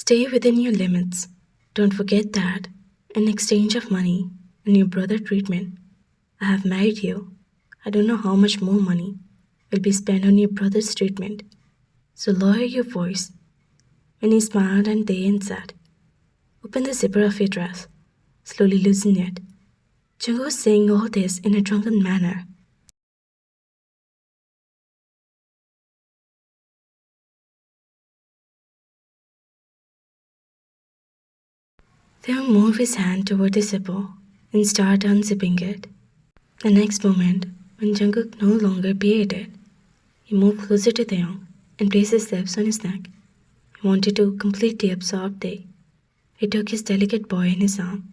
Stay within your limits. Don't forget that, in exchange of money and your brother treatment, I have married you. I don't know how much more money will be spent on your brother's treatment. So lower your voice. When he smiled and they said, open the zipper of your dress. Slowly loosen it. Jungkook was saying all this in a drunken manner. Taehyung moved his hand toward the zipper and started unzipping it. The next moment, when Jungkook no longer peered it, he moved closer to Taehyung and placed his lips on his neck. He wanted to completely absorb Tae. He took his delicate boy in his arm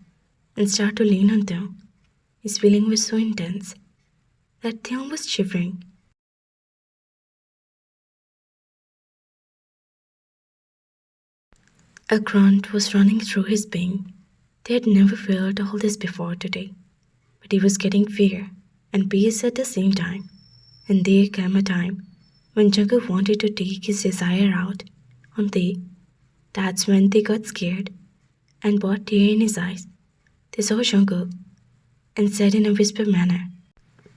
and started to lean on Taehyung. His feeling was so intense that Taehyung was shivering. A grunt was running through his being. They had never felt all this before today, but he was getting fear and peace at the same time. And there came a time when Jungkook wanted to take his desire out on Tae. That's when they got scared and brought tear in his eyes. They saw Jungkook and said in a whispered manner,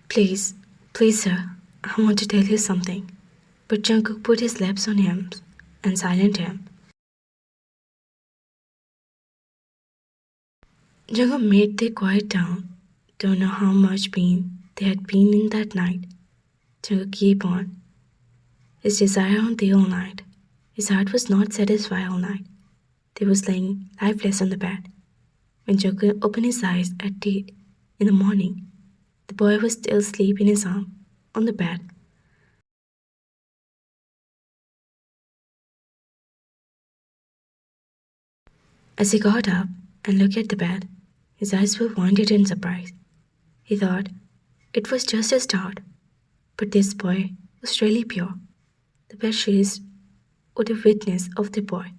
Please, please sir, I want to tell you something. But Jungkook put his lips on him and silenced him. Jungkook made Tae quiet down. Don't know how much pain they had been in that night. Jungkook kept on. His desire on Tae all night. His heart was not satisfied all night. Tae was laying lifeless on the bed. When Jungkook opened his eyes at 8 in the morning, the boy was still asleep in his arm on the bed. As he got up and looked at the bed, his eyes were wide in surprise. He thought it was just a start, but this boy was really pure. The bed sheets were the witness of the boy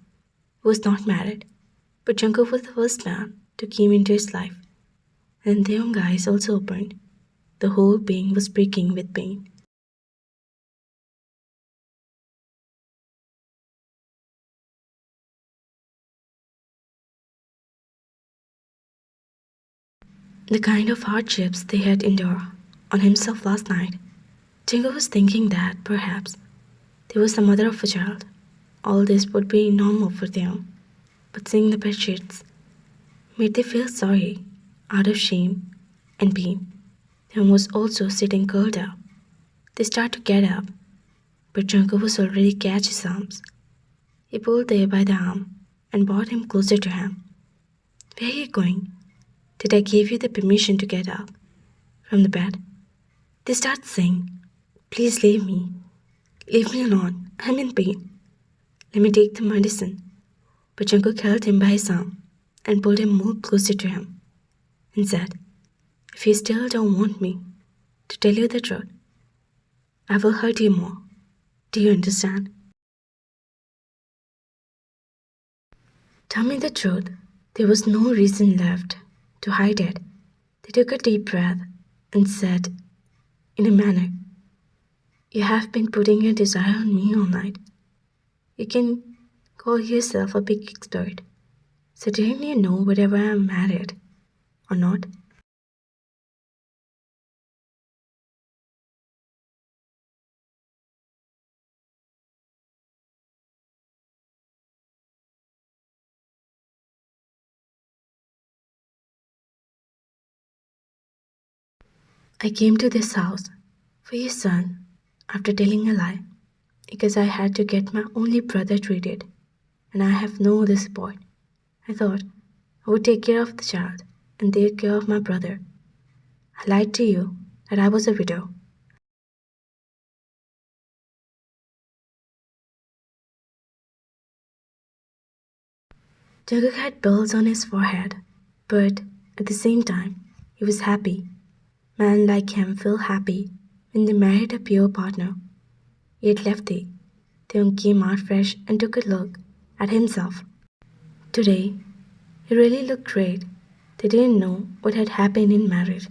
who was not married, but Jungkook was the first man to come into his life. And the young eyes also opened. The whole being was breaking with pain. The kind of hardships they had endured on himself last night. Jungkook was thinking that perhaps there was the mother of a child. All this would be normal for them, but seeing the bed sheets made them feel sorry, out of shame and pain. Taehyung was also sitting curled up. They started to get up, but Jungkook was already catch his arms. He pulled Tae by the arm and brought him closer to him. Where are you going? Did I give you the permission to get up from the bed? They start saying, Please leave me. Leave me alone. I'm in pain. Let me take the medicine. But Jungkook held him by his arm and pulled him more closer to him and said, If you still don't want me to tell you the truth, I will hurt you more. Do you understand? Tell me the truth. There was no reason left to hide it. They took a deep breath and said, in a manner, You have been putting your desire on me all night. You can call yourself a big expert. So didn't you know whether I am married or not? I came to this house for your son after telling a lie because I had to get my only brother treated and I have no other support. I thought I would take care of the child and take care of my brother. I lied to you that I was a widow. Jungkook had bills on his forehead, but at the same time, he was happy. Men like him feel happy when they married a pure partner. He had left it. Taehyung came out fresh and took a look at himself. Today, he really looked great. They didn't know what had happened in marriage,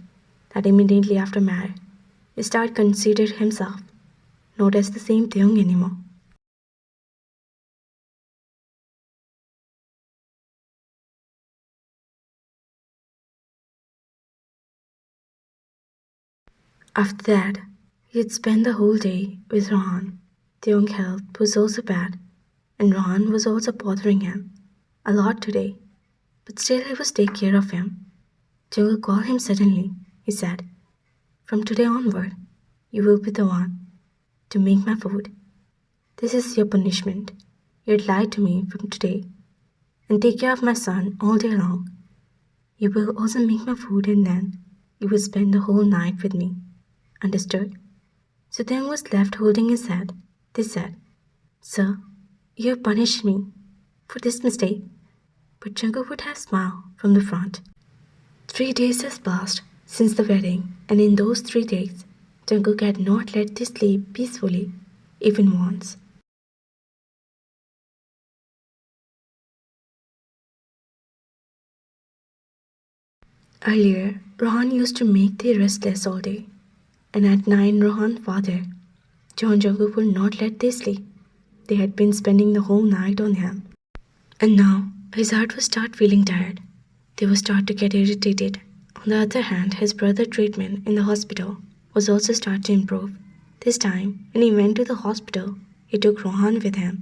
that immediately after marriage, he started considered himself not as the same Taehyung anymore. After that, he'd spend the whole day with Rohan. Taehyung health was also bad, and Rohan was also bothering him a lot today. But still he was take care of him. Jungkook called him suddenly. He said, "From today onward, you will be the one to make my food. This is your punishment. You'd lie to me from today and take care of my son all day long. You will also make my food and then you will spend the whole night with me. Understood?" So Taehyung was left holding his head. They said, "Sir, you have punished me for this mistake." But Jungkook would have smiled from the front. 3 days has passed since the wedding, and in those 3 days, Jungkook had not let them sleep peacefully, even once. Earlier, Rohan used to make them restless all day, and at night Rohan's father, John Jungkook would not let them sleep. They had been spending the whole night on him, and now his heart would start feeling tired. They would start to get irritated. On the other hand, his brother's treatment in the hospital was also start to improve. This time, when he went to the hospital, he took Rohan with him.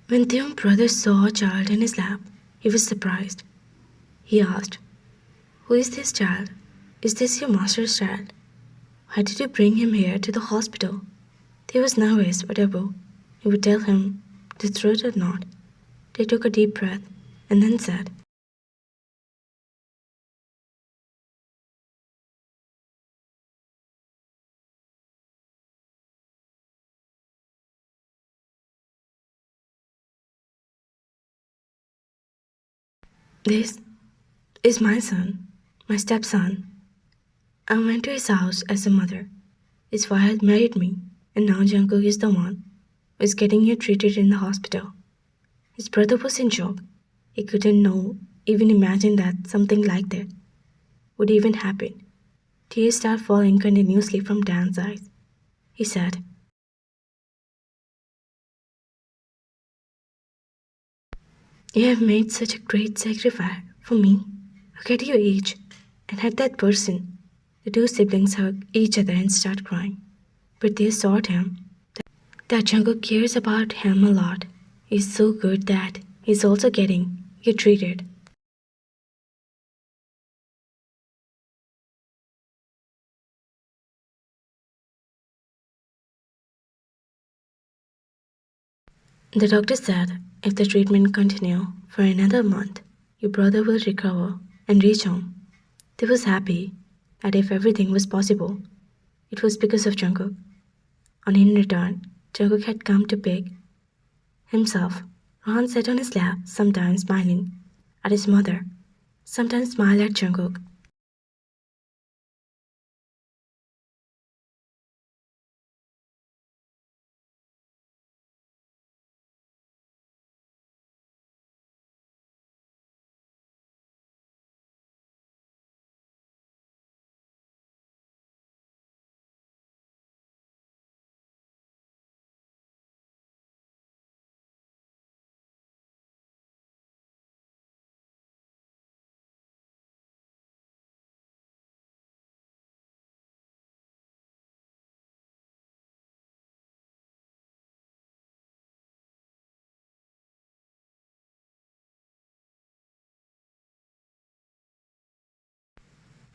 When Taehyung's brother saw a child in his lap, he was surprised. He asked, "Who is this child? Is this your master's child? Why did you bring him here to the hospital?" He was nervous whatever he would tell him the truth or not. They took a deep breath and then said, "This is my son, my stepson. I went to his house as a mother. His father had married me, and now Jungkook is the one who is getting you treated in the hospital." His brother was in shock. He couldn't even imagine that something like that would even happen. Tears started falling continuously from Dan's eyes. He said, "You have made such a great sacrifice for me. Look at your age, and at that person." The two siblings hugged each other and started crying. But they assured him that Jungkook cares about him a lot. He's so good that he's also getting you treated. The doctor said if the treatment continue for another month, your brother will recover and reach home. They was happy that if everything was possible, it was because of Jungkook. On in return, Jungkook had come to pick himself. Rohan sat on his lap, sometimes smiling at his mother, sometimes smiled at Jungkook.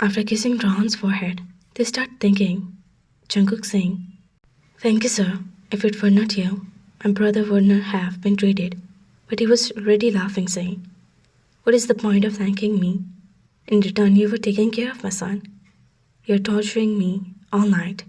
After kissing Rohan's forehead, they start thinking. Jungkook saying, "Thank you, sir. If it were not you, my brother would not have been treated." But he was already laughing, saying, "What is the point of thanking me? In return, you were taking care of my son. You're torturing me all night."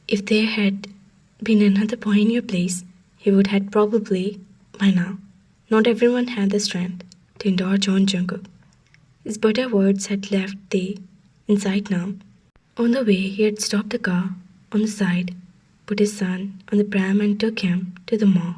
If they had been another boy in your place, he would have probably, by now. Not everyone had the strength to endure John Jungkook. His bitter words had left the inside numb. On the way, he had stopped the car on the side, put his son on the pram, and took him to the mall.